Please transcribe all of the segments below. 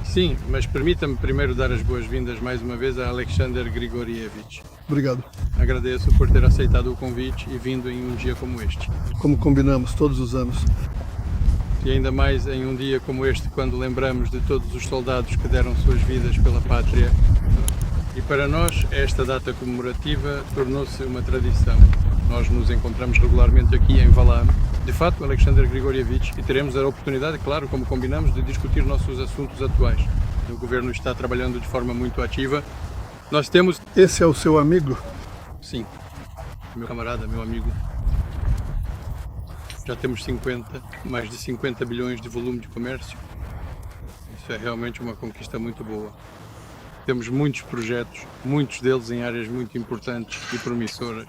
Sim, mas permita-me primeiro dar as boas-vindas mais uma vez a Alexander Grigorievich. Obrigado. Agradeço por ter aceitado o convite e vindo em um dia como este. Como combinamos todos os anos. E ainda mais em um dia como este, quando lembramos de todos os soldados que deram suas vidas pela pátria. E para nós, esta data comemorativa tornou-se uma tradição. Nós nos encontramos regularmente aqui em Valam, de fato, Alexander Grigorievich, e teremos a oportunidade, claro, como combinamos, de discutir nossos assuntos atuais. O governo está trabalhando de forma muito ativa. Nós temos... Esse é o seu amigo? Sim, meu camarada, meu amigo. Já temos mais de 50 bilhões de volume de comércio. Isso é realmente uma conquista muito boa. Temos muitos projetos, muitos deles em áreas muito importantes e promissoras.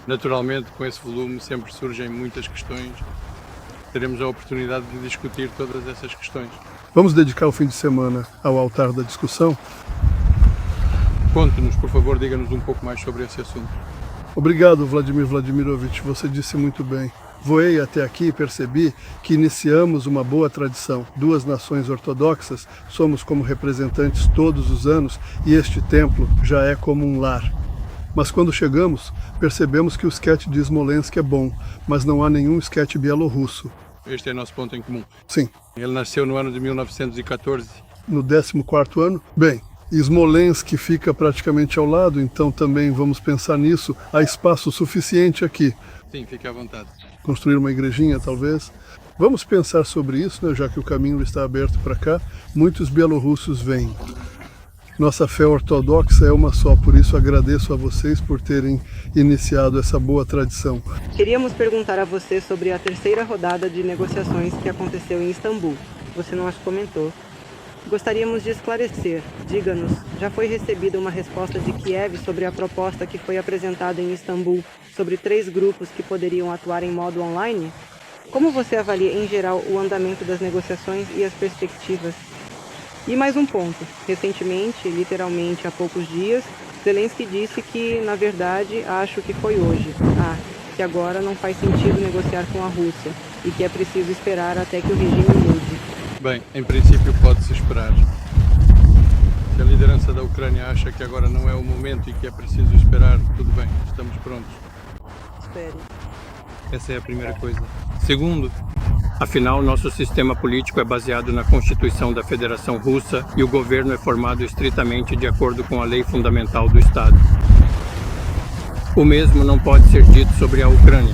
Naturalmente, com esse volume sempre surgem muitas questões. Teremos a oportunidade de discutir todas essas questões. Vamos dedicar o fim de semana ao altar da discussão? Conte-nos, por favor, diga-nos um pouco mais sobre esse assunto. Obrigado, Vladimir Vladimirovich, você disse muito bem. Voei até aqui e percebi que iniciamos uma boa tradição. Duas nações ortodoxas, somos como representantes todos os anos e este templo já é como um lar. Mas quando chegamos, percebemos que o esquete de Smolensk é bom, mas não há nenhum esquete bielorrusso. Este é nosso ponto em comum. Sim. Ele nasceu no ano de 1914. No 14º ano? Bem, Smolensk fica praticamente ao lado, então também vamos pensar nisso. Há espaço suficiente aqui. Sim, fique à vontade. Construir uma igrejinha, talvez. Vamos pensar sobre isso, né, já que o caminho está aberto para cá. Muitos bielorrussos vêm. Nossa fé ortodoxa é uma só, por isso agradeço a vocês por terem iniciado essa boa tradição. Queríamos perguntar a você sobre a terceira rodada de negociações que aconteceu em Istambul. Você não as comentou. Gostaríamos de esclarecer. Diga-nos, já foi recebida uma resposta de Kiev sobre a proposta que foi apresentada em Istambul sobre 3 grupos que poderiam atuar em modo online? Como você avalia, em geral, o andamento das negociações e as perspectivas? E mais um ponto. Recentemente, literalmente há poucos dias, Zelensky disse que, na verdade, acho que foi hoje. Que agora não faz sentido negociar com a Rússia e que é preciso esperar até que o regime mude. Bem, em princípio pode-se esperar. Se a liderança da Ucrânia acha que agora não é o momento e que é preciso esperar, tudo bem, estamos prontos. Espere. Essa é a primeira coisa. Segundo, afinal, nosso sistema político é baseado na Constituição da Federação Russa e o governo é formado estritamente de acordo com a lei fundamental do Estado. O mesmo não pode ser dito sobre a Ucrânia.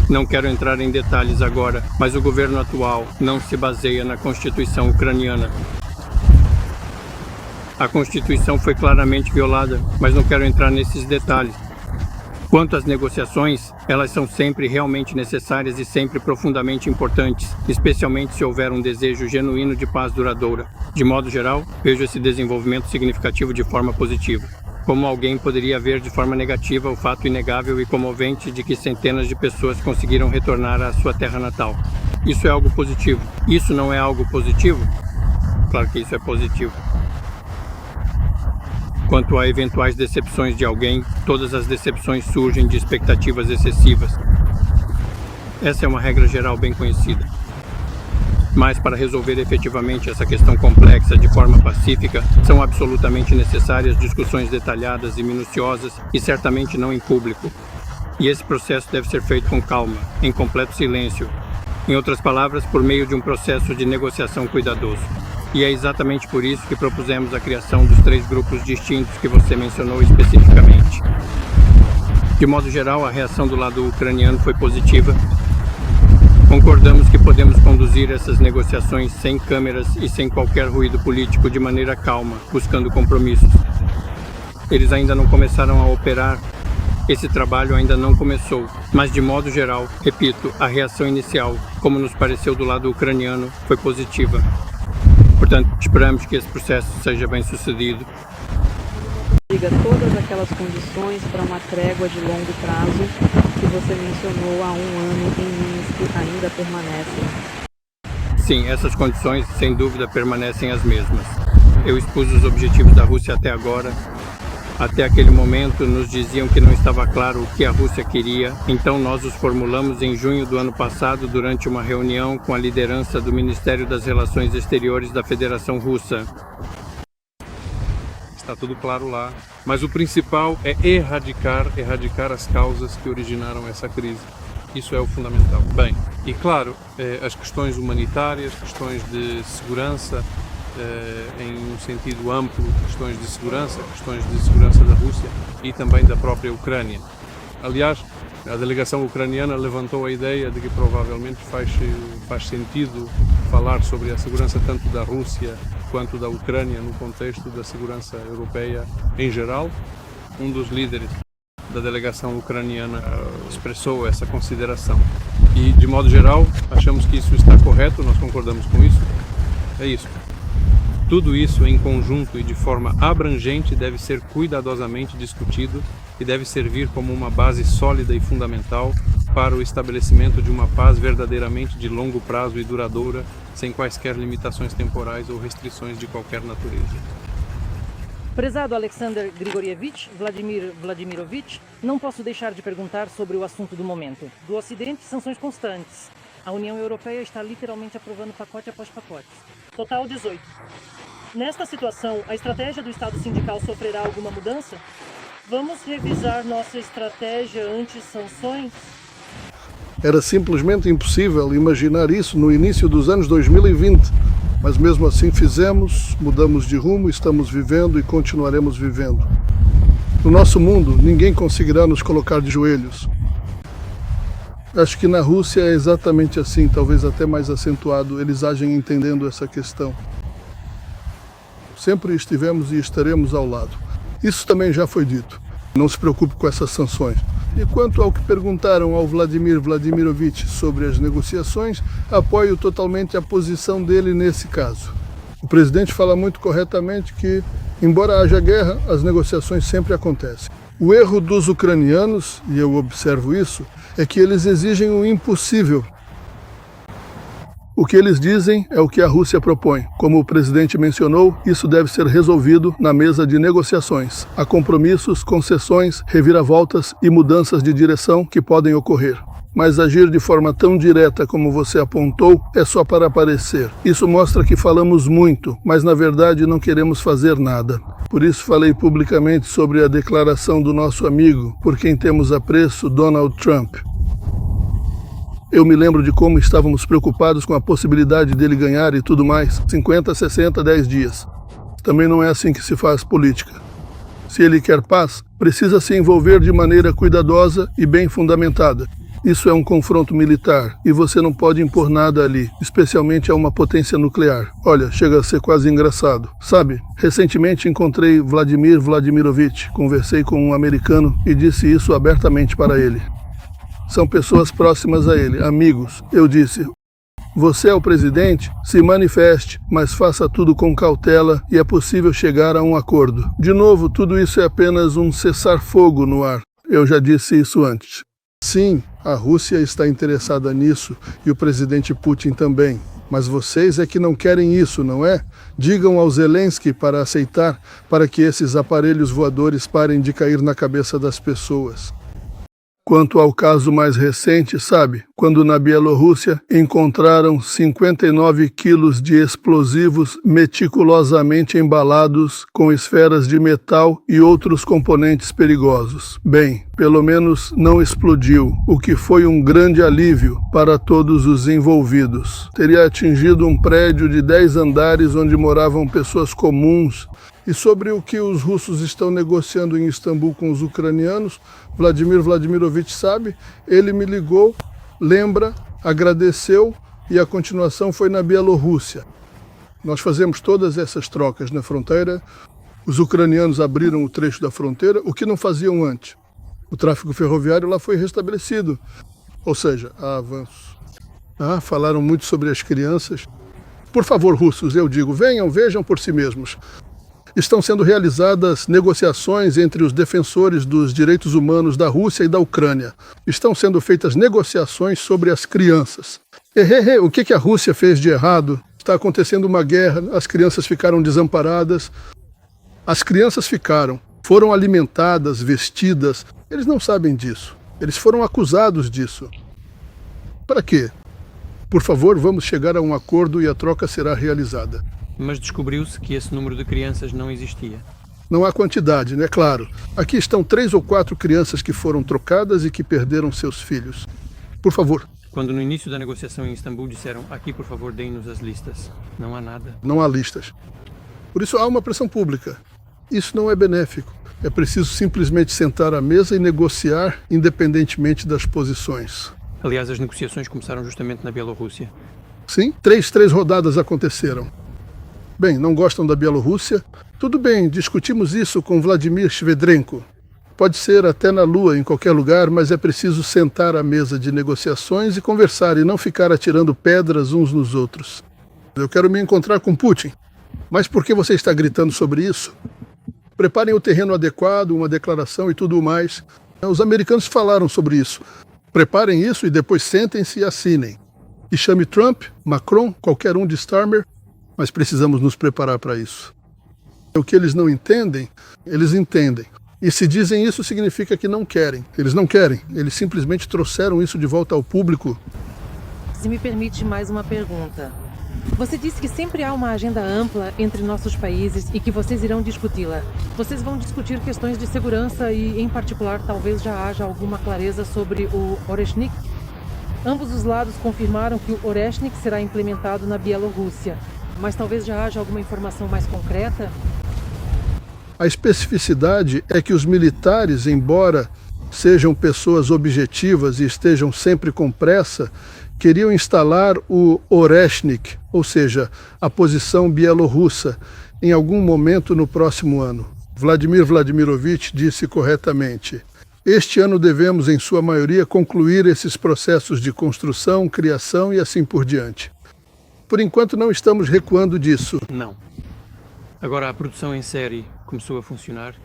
Não quero entrar em detalhes agora, mas o governo atual não se baseia na Constituição ucraniana. A Constituição foi claramente violada, mas não quero entrar nesses detalhes. Quanto às negociações, elas são sempre realmente necessárias e sempre profundamente importantes, especialmente se houver um desejo genuíno de paz duradoura. De modo geral, vejo esse desenvolvimento significativo de forma positiva. Como alguém poderia ver de forma negativa o fato inegável e comovente de que centenas de pessoas conseguiram retornar à sua terra natal? Isso é algo positivo. Isso não é algo positivo? Claro que isso é positivo. Quanto a eventuais decepções de alguém, todas as decepções surgem de expectativas excessivas. Essa é uma regra geral bem conhecida. Mas para resolver efetivamente essa questão complexa de forma pacífica, são absolutamente necessárias discussões detalhadas e minuciosas e certamente não em público. E esse processo deve ser feito com calma, em completo silêncio. Em outras palavras, por meio de um processo de negociação cuidadoso. E é exatamente por isso que propusemos a criação dos 3 grupos distintos que você mencionou especificamente. De modo geral, a reação do lado ucraniano foi positiva. Concordamos que podemos conduzir essas negociações sem câmeras e sem qualquer ruído político de maneira calma, buscando compromissos. Eles ainda não começaram a operar. Esse trabalho ainda não começou, mas de modo geral, repito, a reação inicial, como nos pareceu do lado ucraniano, foi positiva. Portanto, esperamos que esse processo seja bem sucedido. Diga todas aquelas condições para uma trégua de longo prazo que você mencionou há um ano em Minsk ainda permanecem. Sim, essas condições, sem dúvida, permanecem as mesmas. Eu expus os objetivos da Rússia até agora. Até aquele momento, nos diziam que não estava claro o que a Rússia queria, então nós os formulamos em junho do ano passado durante uma reunião com a liderança do Ministério das Relações Exteriores da Federação Russa. Está tudo claro lá, mas o principal é erradicar as causas que originaram essa crise. Isso é o fundamental. Bem, e claro, as questões humanitárias, questões de segurança, em um sentido amplo, questões de segurança da Rússia e também da própria Ucrânia. Aliás, a delegação ucraniana levantou a ideia de que provavelmente faz sentido falar sobre a segurança tanto da Rússia quanto da Ucrânia no contexto da segurança europeia em geral. Um dos líderes da delegação ucraniana expressou essa consideração. E, de modo geral, achamos que isso está correto, nós concordamos com isso. É isso. Tudo isso em conjunto e de forma abrangente deve ser cuidadosamente discutido e deve servir como uma base sólida e fundamental para o estabelecimento de uma paz verdadeiramente de longo prazo e duradoura, sem quaisquer limitações temporais ou restrições de qualquer natureza. Prezado Alexander Grigorievich, Vladimir Vladimirovich, não posso deixar de perguntar sobre o assunto do momento. Do Ocidente, sanções constantes. A União Europeia está literalmente aprovando pacote após pacote. Total 18. Nesta situação, a estratégia do Estado sindical sofrerá alguma mudança? Vamos revisar nossa estratégia anti-sanções? Era simplesmente impossível imaginar isso no início dos anos 2020. Mas mesmo assim fizemos, mudamos de rumo, estamos vivendo e continuaremos vivendo. No nosso mundo, ninguém conseguirá nos colocar de joelhos. Acho que na Rússia é exatamente assim, talvez até mais acentuado. Eles agem entendendo essa questão. Sempre estivemos e estaremos ao lado. Isso também já foi dito. Não se preocupe com essas sanções. E quanto ao que perguntaram ao Vladimir Vladimirovich sobre as negociações, apoio totalmente a posição dele nesse caso. O presidente fala muito corretamente que, embora haja guerra, as negociações sempre acontecem. O erro dos ucranianos, e eu observo isso, é que eles exigem o impossível. O que eles dizem é o que a Rússia propõe. Como o presidente mencionou, isso deve ser resolvido na mesa de negociações. Há compromissos, concessões, reviravoltas e mudanças de direção que podem ocorrer. Mas agir de forma tão direta como você apontou é só para aparecer. Isso mostra que falamos muito, mas na verdade não queremos fazer nada. Por isso falei publicamente sobre a declaração do nosso amigo, por quem temos apreço, Donald Trump. Eu me lembro de como estávamos preocupados com a possibilidade dele ganhar e tudo mais. 50, 60, 10 dias. Também não é assim que se faz política. Se ele quer paz, precisa se envolver de maneira cuidadosa e bem fundamentada. Isso é um confronto militar e você não pode impor nada ali, especialmente a uma potência nuclear. Olha, chega a ser quase engraçado. Sabe, recentemente encontrei Vladimir Vladimirovich, conversei com um americano e disse isso abertamente para ele. São pessoas próximas a ele, amigos. Eu disse, você é o presidente? Se manifeste, mas faça tudo com cautela e é possível chegar a um acordo. De novo, tudo isso é apenas um cessar-fogo no ar. Eu já disse isso antes. Sim, a Rússia está interessada nisso e o presidente Putin também. Mas vocês é que não querem isso, não é? Digam ao Zelensky para aceitar, para que esses aparelhos voadores parem de cair na cabeça das pessoas. Quanto ao caso mais recente, sabe, quando na Bielorrússia encontraram 59 quilos de explosivos meticulosamente embalados com esferas de metal e outros componentes perigosos. Bem, pelo menos não explodiu, o que foi um grande alívio para todos os envolvidos. Teria atingido um prédio de 10 andares onde moravam pessoas comuns. E sobre o que os russos estão negociando em Istambul com os ucranianos, Vladimir Vladimirovich sabe, ele me ligou, lembra, agradeceu e a continuação foi na Bielorrússia. Nós fazemos todas essas trocas na fronteira, os ucranianos abriram o trecho da fronteira, o que não faziam antes. O tráfego ferroviário lá foi restabelecido, ou seja, há avanços. Falaram muito sobre as crianças. Por favor, russos, eu digo, venham, vejam por si mesmos. Estão sendo realizadas negociações entre os defensores dos direitos humanos da Rússia e da Ucrânia. Estão sendo feitas negociações sobre as crianças. O que a Rússia fez de errado? Está acontecendo uma guerra, as crianças ficaram desamparadas. As crianças ficaram. foram alimentadas, vestidas. Eles não sabem disso. Eles foram acusados disso. Para quê? Por favor, vamos chegar a um acordo e a troca será realizada. Mas descobriu-se que esse número de crianças não existia. Não há quantidade, né? Claro. Aqui estão 3 ou 4 crianças que foram trocadas e que perderam seus filhos. Por favor. Quando no início da negociação em Istambul disseram, aqui por favor deem-nos as listas. Não há nada. Não há listas. Por isso há uma pressão pública. Isso não é benéfico. É preciso simplesmente sentar à mesa e negociar independentemente das posições. Aliás, as negociações começaram justamente na Bielorrússia. Sim, três rodadas aconteceram. Bem, não gostam da Bielorrússia? Tudo bem, discutimos isso com Vladimir Shvedrenko. Pode ser até na Lua, em qualquer lugar, mas é preciso sentar à mesa de negociações e conversar e não ficar atirando pedras uns nos outros. Eu quero me encontrar com Putin. Mas por que você está gritando sobre isso? Preparem o terreno adequado, uma declaração e tudo mais. Os americanos falaram sobre isso. Preparem isso e depois sentem-se e assinem. E chame Trump, Macron, qualquer um de Starmer, mas precisamos nos preparar para isso. O que eles não entendem, eles entendem. E se dizem isso, significa que não querem. Eles não querem. Eles simplesmente trouxeram isso de volta ao público. Se me permite mais uma pergunta. Você disse que sempre há uma agenda ampla entre nossos países e que vocês irão discuti-la. Vocês vão discutir questões de segurança e, em particular, talvez já haja alguma clareza sobre o Oreshnik? Ambos os lados confirmaram que o Oreshnik será implementado na Bielorrússia, mas talvez já haja alguma informação mais concreta? A especificidade é que os militares, embora sejam pessoas objetivas e estejam sempre com pressa, queriam instalar o Oreshnik, ou seja, a posição bielorrussa, em algum momento no próximo ano. Vladimir Vladimirovich disse corretamente: este ano devemos, em sua maioria, concluir esses processos de construção, criação e assim por diante. Por enquanto não estamos recuando disso. Não. Agora a produção em série começou a funcionar.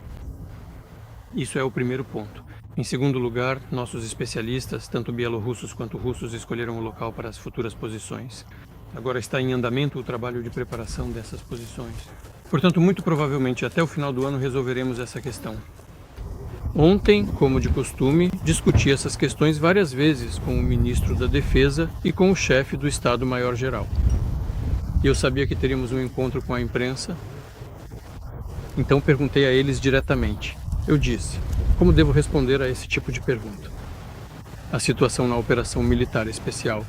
Isso é o primeiro ponto. Em segundo lugar, nossos especialistas, tanto bielorrussos quanto russos, escolheram o local para as futuras posições. Agora está em andamento o trabalho de preparação dessas posições. Portanto, muito provavelmente até o final do ano resolveremos essa questão. Ontem, como de costume, discuti essas questões várias vezes com o ministro da Defesa e com o chefe do Estado-Maior-Geral. Eu sabia que teríamos um encontro com a imprensa, então perguntei a eles diretamente. Eu disse: como devo responder a esse tipo de pergunta? A situação na operação militar especial.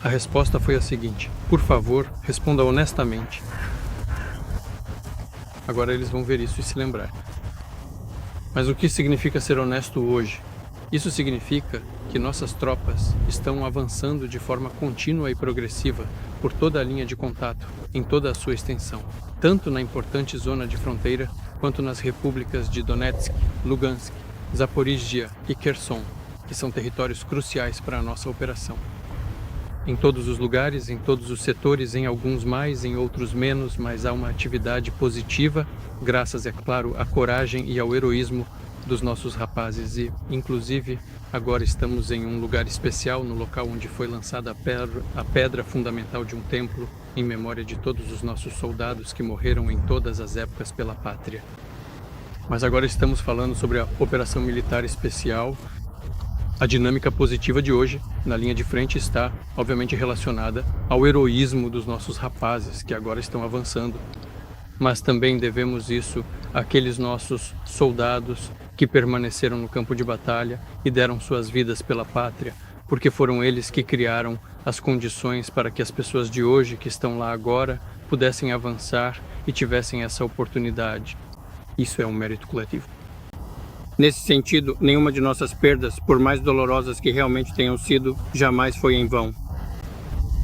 A resposta foi a seguinte: por favor, responda honestamente. Agora eles vão ver isso e se lembrar. Mas o que significa ser honesto hoje? Isso significa que nossas tropas estão avançando de forma contínua e progressiva por toda a linha de contato, em toda a sua extensão, tanto na importante zona de fronteira, quanto nas repúblicas de Donetsk, Lugansk, Zaporizhia e Kherson, que são territórios cruciais para a nossa operação. Em todos os lugares, em todos os setores, em alguns mais, em outros menos, mas há uma atividade positiva, graças, é claro, à coragem e ao heroísmo dos nossos rapazes e, inclusive, agora estamos em um lugar especial, no local onde foi lançada a pedra fundamental de um templo, em memória de todos os nossos soldados que morreram em todas as épocas pela pátria. Mas agora estamos falando sobre a operação militar especial. A dinâmica positiva de hoje, na linha de frente, está, obviamente, relacionada ao heroísmo dos nossos rapazes, que agora estão avançando. Mas também devemos isso àqueles nossos soldados que permaneceram no campo de batalha e deram suas vidas pela pátria, porque foram eles que criaram as condições para que as pessoas de hoje, que estão lá agora, pudessem avançar e tivessem essa oportunidade. Isso é um mérito coletivo. Nesse sentido, nenhuma de nossas perdas, por mais dolorosas que realmente tenham sido, jamais foi em vão.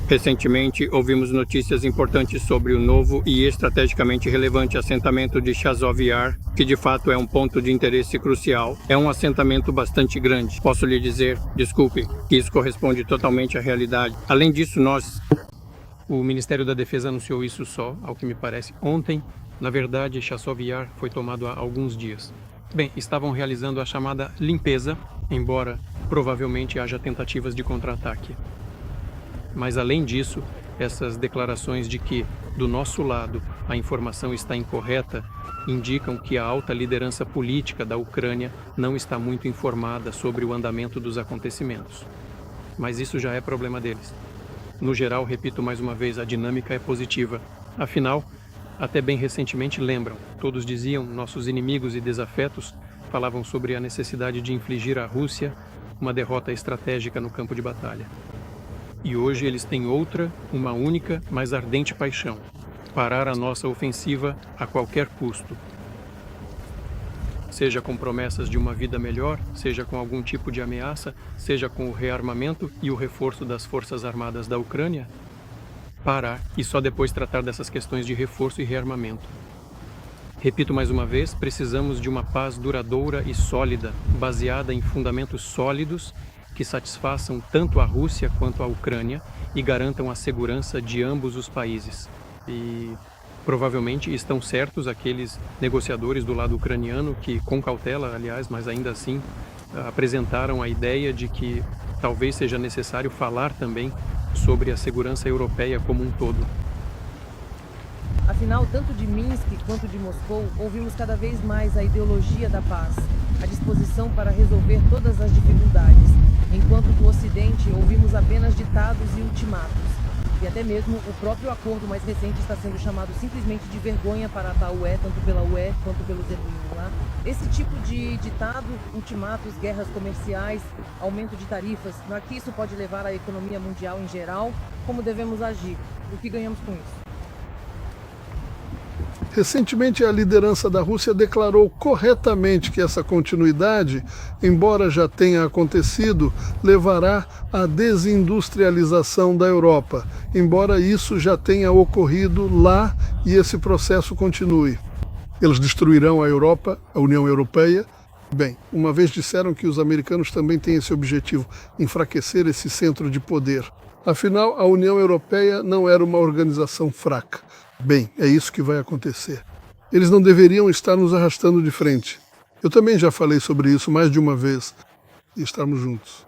Recentemente, ouvimos notícias importantes sobre o novo e estrategicamente relevante assentamento de Chazov Yar, que de fato é um ponto de interesse crucial. É um assentamento bastante grande. Posso lhe dizer, desculpe, que isso corresponde totalmente à realidade. Além disso, o Ministério da Defesa anunciou isso só, ao que me parece, ontem. Na verdade, Chazov Yar foi tomado há alguns dias. Bem, estavam realizando a chamada limpeza, embora provavelmente haja tentativas de contra-ataque. Mas além disso, essas declarações de que, do nosso lado, a informação está incorreta, indicam que a alta liderança política da Ucrânia não está muito informada sobre o andamento dos acontecimentos. Mas isso já é problema deles. No geral, repito mais uma vez, a dinâmica é positiva. Afinal, até bem recentemente lembram, todos diziam, nossos inimigos e desafetos falavam sobre a necessidade de infligir à Rússia uma derrota estratégica no campo de batalha. E hoje eles têm outra, uma única, mas ardente paixão: parar a nossa ofensiva a qualquer custo. Seja com promessas de uma vida melhor, seja com algum tipo de ameaça, seja com o rearmamento e o reforço das forças armadas da Ucrânia, parar e só depois tratar dessas questões de reforço e rearmamento. Repito mais uma vez, precisamos de uma paz duradoura e sólida, baseada em fundamentos sólidos que satisfaçam tanto a Rússia quanto a Ucrânia e garantam a segurança de ambos os países. E provavelmente estão certos aqueles negociadores do lado ucraniano que, com cautela, aliás, mas ainda assim, apresentaram a ideia de que talvez seja necessário falar também sobre a segurança europeia como um todo. Afinal, tanto de Minsk quanto de Moscou, ouvimos cada vez mais a ideologia da paz, a disposição para resolver todas as dificuldades, enquanto do Ocidente ouvimos apenas ditados e ultimatos. E até mesmo o próprio acordo mais recente está sendo chamado simplesmente de vergonha para a UE, tanto pela UE quanto pelos Erdogan lá. Esse tipo de ditado, ultimatos, guerras comerciais, aumento de tarifas, não é que isso pode levar à economia mundial em geral? Como devemos agir? O que ganhamos com isso? Recentemente, a liderança da Rússia declarou corretamente que essa continuidade, embora já tenha acontecido, levará à desindustrialização da Europa, embora isso já tenha ocorrido lá e esse processo continue. Eles destruirão a Europa, a União Europeia. Bem, uma vez disseram que os americanos também têm esse objetivo, enfraquecer esse centro de poder. Afinal, a União Europeia não era uma organização fraca. Bem, é isso que vai acontecer. Eles não deveriam estar nos arrastando de frente. Eu também já falei sobre isso mais de uma vez, e estarmos juntos.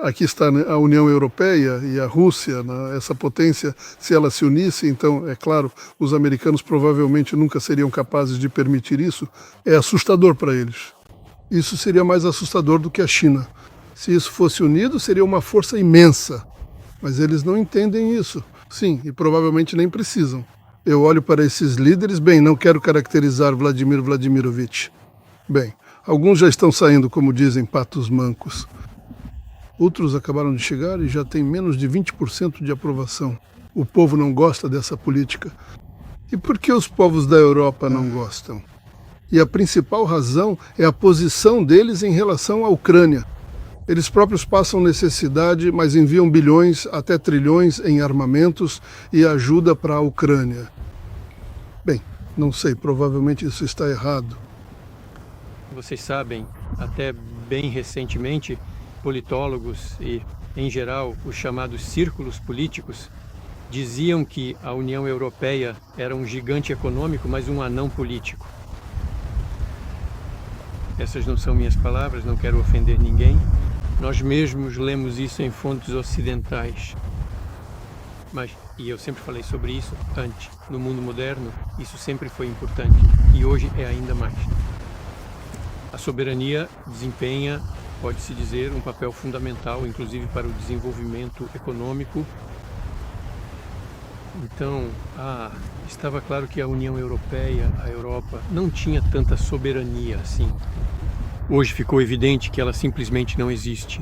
Aqui está a União Europeia e a Rússia, essa potência, se ela se unisse, então, é claro, os americanos provavelmente nunca seriam capazes de permitir isso. É assustador para eles. Isso seria mais assustador do que a China. Se isso fosse unido, seria uma força imensa. Mas eles não entendem isso. Sim, e provavelmente nem precisam. Eu olho para esses líderes, bem, não quero caracterizar Vladimir Vladimirovich. Bem, alguns já estão saindo, como dizem, patos mancos. Outros acabaram de chegar e já têm menos de 20% de aprovação. O povo não gosta dessa política. E por que os povos da Europa não gostam? E a principal razão é a posição deles em relação à Ucrânia. Eles próprios passam necessidade, mas enviam bilhões, até trilhões, em armamentos e ajuda para a Ucrânia. Bem, não sei, provavelmente isso está errado. Vocês sabem, até bem recentemente, politólogos e, em geral, os chamados círculos políticos diziam que a União Europeia era um gigante econômico, mas um anão político. Essas não são minhas palavras, não quero ofender ninguém. Nós mesmos lemos isso em fontes ocidentais. Mas, e eu sempre falei sobre isso antes, no mundo moderno, isso sempre foi importante e hoje é ainda mais. A soberania desempenha, pode-se dizer, um papel fundamental, inclusive para o desenvolvimento econômico. Então, estava claro que a União Europeia, a Europa, não tinha tanta soberania assim. Hoje ficou evidente que ela simplesmente não existe.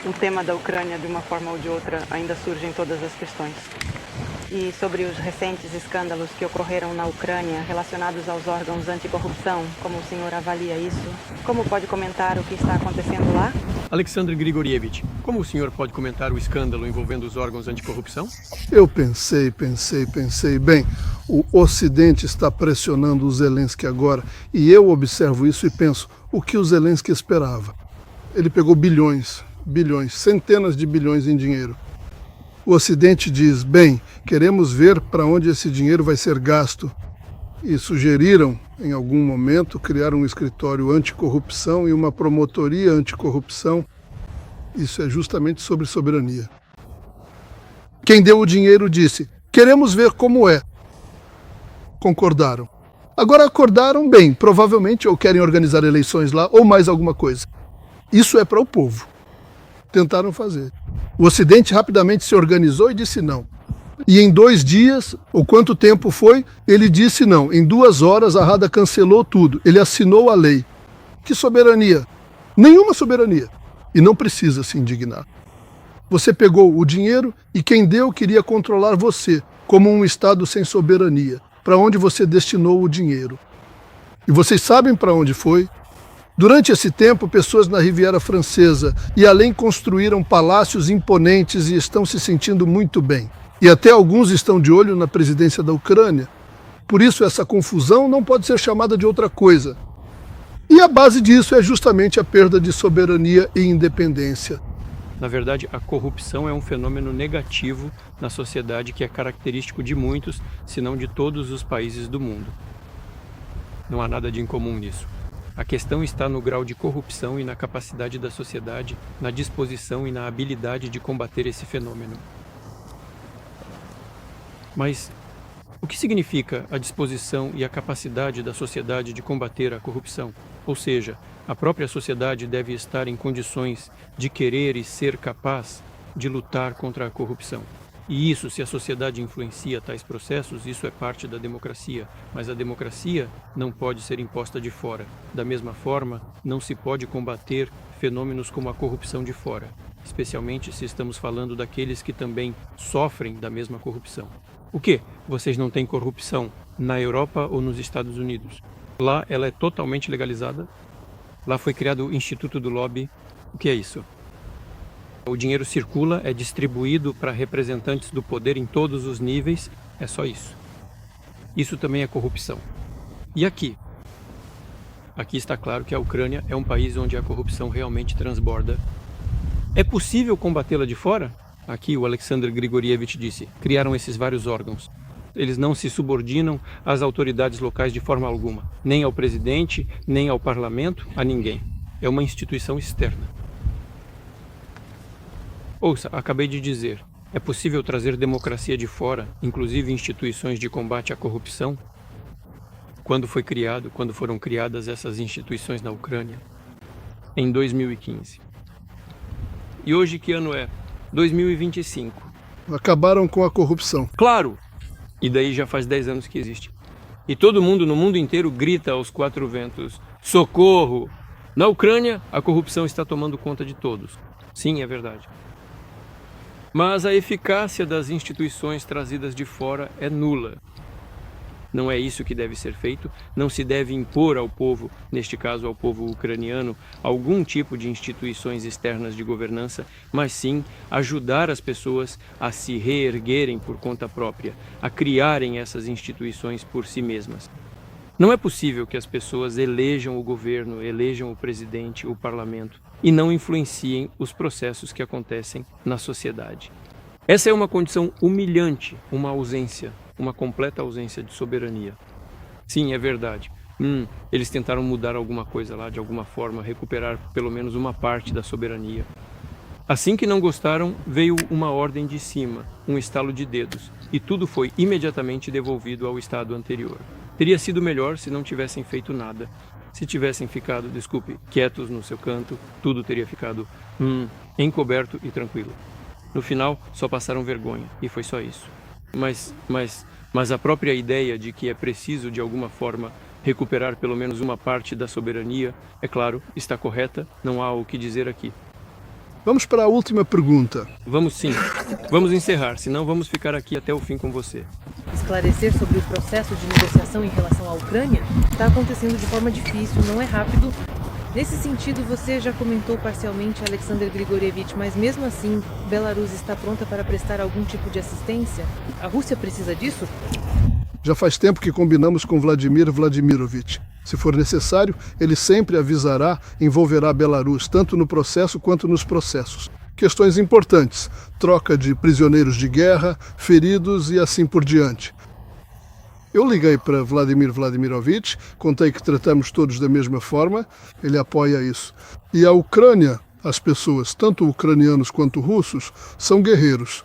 O tema da Ucrânia, de uma forma ou de outra, ainda surge em todas as questões. E sobre os recentes escândalos que ocorreram na Ucrânia relacionados aos órgãos anticorrupção, como o senhor avalia isso? Como pode comentar o que está acontecendo lá? Alexandre Grigorievich, como o senhor pode comentar o escândalo envolvendo os órgãos anticorrupção? Eu pensei. Bem, o Ocidente está pressionando o Zelensky agora e eu observo isso e penso, o que o Zelensky esperava? Ele pegou bilhões, centenas de bilhões em dinheiro. O Ocidente diz, bem, queremos ver para onde esse dinheiro vai ser gasto. E sugeriram, em algum momento, criar um escritório anticorrupção e uma promotoria anticorrupção. Isso é justamente sobre soberania. Quem deu o dinheiro disse: queremos ver como é. Concordaram. Agora acordaram bem, provavelmente ou querem organizar eleições lá ou mais alguma coisa. Isso é para o povo. Tentaram fazer. O Ocidente rapidamente se organizou e disse não. E em 2 dias, ou quanto tempo foi, ele disse não. Em 2 horas a Rada cancelou tudo. Ele assinou a lei. Que soberania? Nenhuma soberania. E não precisa se indignar. Você pegou o dinheiro e quem deu queria controlar você, como um Estado sem soberania. Para onde você destinou o dinheiro. E vocês sabem para onde foi? Durante esse tempo, pessoas na Riviera Francesa e além construíram palácios imponentes e estão se sentindo muito bem. E até alguns estão de olho na presidência da Ucrânia. Por isso, essa confusão não pode ser chamada de outra coisa. E a base disso é justamente a perda de soberania e independência. Na verdade, a corrupção é um fenômeno negativo na sociedade que é característico de muitos, se não de todos os países do mundo. Não há nada de incomum nisso. A questão está no grau de corrupção e na capacidade da sociedade, na disposição e na habilidade de combater esse fenômeno. Mas o que significa a disposição e a capacidade da sociedade de combater a corrupção? Ou seja, a própria sociedade deve estar em condições de querer e ser capaz de lutar contra a corrupção. E isso, se a sociedade influencia tais processos, isso é parte da democracia. Mas a democracia não pode ser imposta de fora. Da mesma forma, não se pode combater fenômenos como a corrupção de fora, especialmente se estamos falando daqueles que também sofrem da mesma corrupção. O quê? Vocês não têm corrupção na Europa ou nos Estados Unidos? Lá ela é totalmente legalizada. Lá foi criado o Instituto do Lobby. O que é isso? O dinheiro circula, é distribuído para representantes do poder em todos os níveis. É só isso. Isso também é corrupção. E aqui? Aqui está claro que a Ucrânia é um país onde a corrupção realmente transborda. É possível combatê-la de fora? Aqui o Alexander Grigorievich disse, criaram esses vários órgãos. Eles não se subordinam às autoridades locais de forma alguma, nem ao presidente, nem ao parlamento, a ninguém. É uma instituição externa. Ouça, acabei de dizer, é possível trazer democracia de fora, inclusive instituições de combate à corrupção? Quando foram criadas essas instituições na Ucrânia? Em 2015. E hoje que ano é? 2025. Acabaram com a corrupção. Claro! E daí já faz 10 anos que existe. E todo mundo no mundo inteiro grita aos 4 ventos: socorro! Na Ucrânia, a corrupção está tomando conta de todos. Sim, é verdade. Mas a eficácia das instituições trazidas de fora é nula. Não é isso que deve ser feito, não se deve impor ao povo, neste caso ao povo ucraniano, algum tipo de instituições externas de governança, mas sim ajudar as pessoas a se reerguerem por conta própria, a criarem essas instituições por si mesmas. Não é possível que as pessoas elejam o governo, elejam o presidente, o parlamento, e não influenciem os processos que acontecem na sociedade. Essa é uma condição humilhante, uma ausência, uma completa ausência de soberania. Sim, é verdade. Eles tentaram mudar alguma coisa lá, de alguma forma, recuperar pelo menos uma parte da soberania. Assim que não gostaram, veio uma ordem de cima, um estalo de dedos, e tudo foi imediatamente devolvido ao estado anterior. Teria sido melhor se não tivessem feito nada. Se tivessem ficado, quietos no seu canto, tudo teria ficado encoberto e tranquilo. No final, só passaram vergonha, e foi só isso. Mas a própria ideia de que é preciso, de alguma forma, recuperar pelo menos uma parte da soberania, é claro, está correta, não há o que dizer aqui. Vamos para a última pergunta. Vamos sim. Vamos encerrar, senão vamos ficar aqui até o fim com você. Esclarecer sobre o processo de negociação em relação à Ucrânia está acontecendo de forma difícil, não é rápido. Nesse sentido, você já comentou parcialmente, Alexander Grigorievich, mas mesmo assim, Belarus está pronta para prestar algum tipo de assistência? A Rússia precisa disso? Já faz tempo que combinamos com Vladimir Vladimirovich. Se for necessário, ele sempre avisará, envolverá Belarus, tanto no processo quanto nos processos. Questões importantes, troca de prisioneiros de guerra, feridos e assim por diante. Eu liguei para Vladimir Vladimirovich, contei que tratamos todos da mesma forma, ele apoia isso. E a Ucrânia, as pessoas, tanto ucranianos quanto russos, são guerreiros.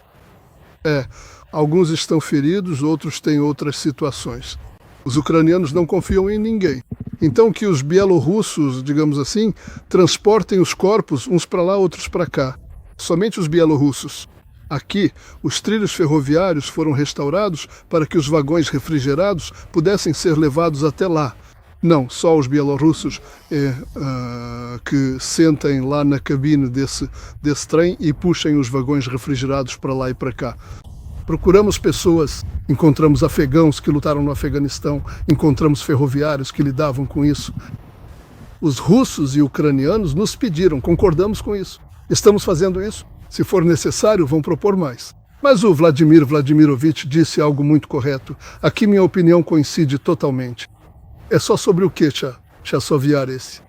Alguns estão feridos, outros têm outras situações. Os ucranianos não confiam em ninguém. Então que os bielorrussos, digamos assim, transportem os corpos uns para lá, outros para cá. Somente os bielorrussos. Aqui, os trilhos ferroviários foram restaurados para que os vagões refrigerados pudessem ser levados até lá. Não, só os bielorrussos que sentem lá na cabine desse trem e puxem os vagões refrigerados para lá e para cá. Procuramos pessoas, encontramos afegãos que lutaram no Afeganistão, encontramos ferroviários que lidavam com isso. Os russos e ucranianos nos pediram, concordamos com isso. Estamos fazendo isso. Se for necessário, vão propor mais. Mas o Vladimir Vladimirovich disse algo muito correto. Aqui minha opinião coincide totalmente. É só sobre o que, Chasoviar esse?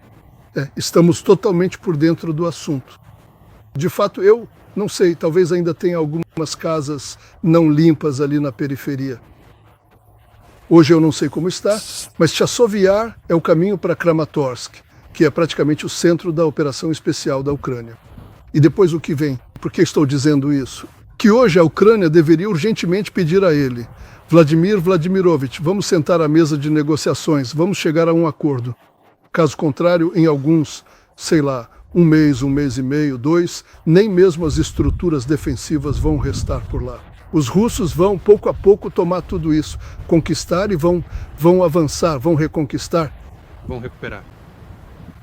Estamos totalmente por dentro do assunto. De fato, eu não sei, talvez ainda tenha algumas casas não limpas ali na periferia. Hoje eu não sei como está, mas Chasoviar é o caminho para Kramatorsk, que é praticamente o centro da operação especial da Ucrânia. E depois o que vem? Por que estou dizendo isso? Que hoje a Ucrânia deveria urgentemente pedir a ele: Vladimir Vladimirovich, vamos sentar à mesa de negociações, vamos chegar a um acordo. Caso contrário, em alguns, sei lá, um mês e meio, 2, nem mesmo as estruturas defensivas vão restar por lá. Os russos vão, pouco a pouco, tomar tudo isso, conquistar e vão avançar, vão reconquistar. Vão recuperar.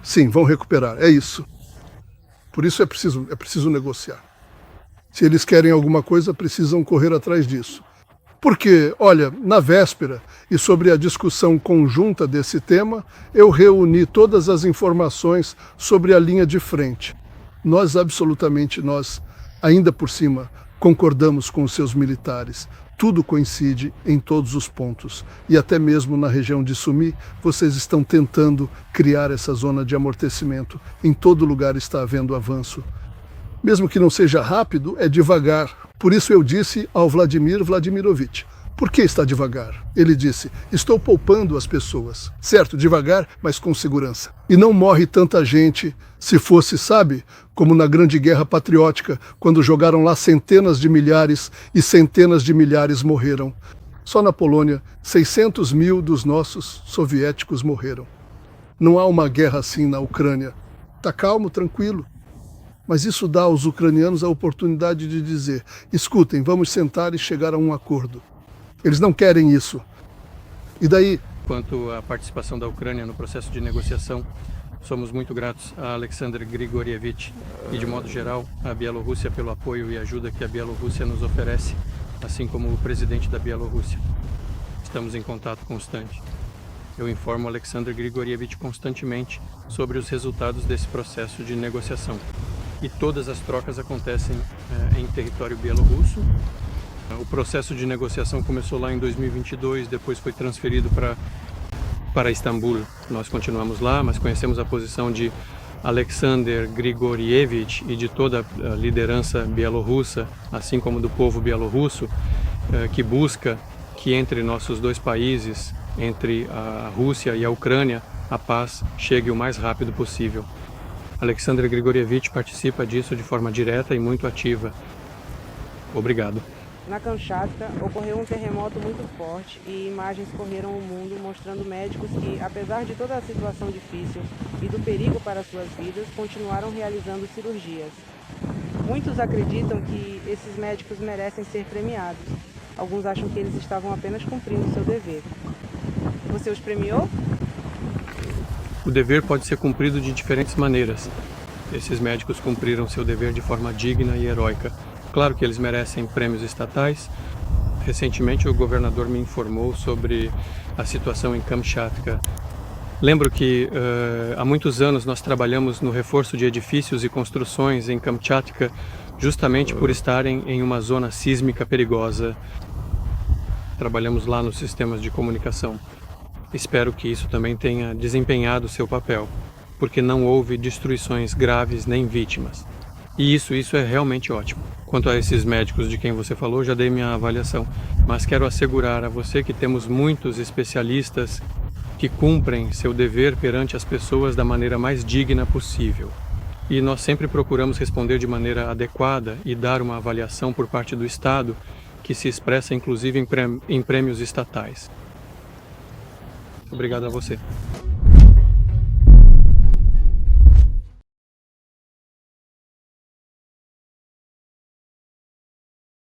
Sim, vão recuperar, é isso. Por isso é preciso negociar. Se eles querem alguma coisa, precisam correr atrás disso. Porque, olha, na véspera e sobre a discussão conjunta desse tema, eu reuni todas as informações sobre a linha de frente. Nós, ainda por cima, concordamos com os seus militares. Tudo coincide em todos os pontos. E até mesmo na região de Sumy, vocês estão tentando criar essa zona de amortecimento. Em todo lugar está havendo avanço. Mesmo que não seja rápido, é devagar. Por isso eu disse ao Vladimir Vladimirovich: por que está devagar? Ele disse: estou poupando as pessoas. Certo, devagar, mas com segurança. E não morre tanta gente se fosse, sabe, como na Grande Guerra Patriótica, quando jogaram lá centenas de milhares e centenas de milhares morreram. Só na Polônia, 600 mil dos nossos soviéticos morreram. Não há uma guerra assim na Ucrânia. Está calmo, tranquilo. Mas isso dá aos ucranianos a oportunidade de dizer: escutem, vamos sentar e chegar a um acordo. Eles não querem isso. E daí? Quanto à participação da Ucrânia no processo de negociação, somos muito gratos a Alexander Grigorievich e, de modo geral, à Bielorrússia pelo apoio e ajuda que a Bielorrússia nos oferece, assim como o presidente da Bielorrússia. Estamos em contato constante. Eu informo Alexander Grigorievich constantemente sobre os resultados desse processo de negociação. E todas as trocas acontecem em território bielorrusso. O processo de negociação começou lá em 2022, depois foi transferido para Istambul. Nós continuamos lá, mas conhecemos a posição de Alexander Grigorievich e de toda a liderança bielorrussa, assim como do povo bielorrusso, que busca que entre nossos dois países, entre a Rússia e a Ucrânia, a paz chegue o mais rápido possível. Alexander Grigorievich participa disso de forma direta e muito ativa. Obrigado. Na Kamchatka, ocorreu um terremoto muito forte e imagens correram o mundo mostrando médicos que, apesar de toda a situação difícil e do perigo para suas vidas, continuaram realizando cirurgias. Muitos acreditam que esses médicos merecem ser premiados. Alguns acham que eles estavam apenas cumprindo seu dever. Você os premiou? O dever pode ser cumprido de diferentes maneiras. Esses médicos cumpriram seu dever de forma digna e heróica. Claro que eles merecem prêmios estatais. Recentemente o governador me informou sobre a situação em Kamchatka. Lembro que há muitos anos nós trabalhamos no reforço de edifícios e construções em Kamchatka justamente por estarem em uma zona sísmica perigosa. Trabalhamos lá nos sistemas de comunicação. Espero que isso também tenha desempenhado seu papel, porque não houve destruições graves nem vítimas. E isso é realmente ótimo. Quanto a esses médicos de quem você falou, já dei minha avaliação, mas quero assegurar a você que temos muitos especialistas que cumprem seu dever perante as pessoas da maneira mais digna possível. E nós sempre procuramos responder de maneira adequada e dar uma avaliação por parte do Estado que se expressa inclusive em prêmios estatais. Obrigado a você.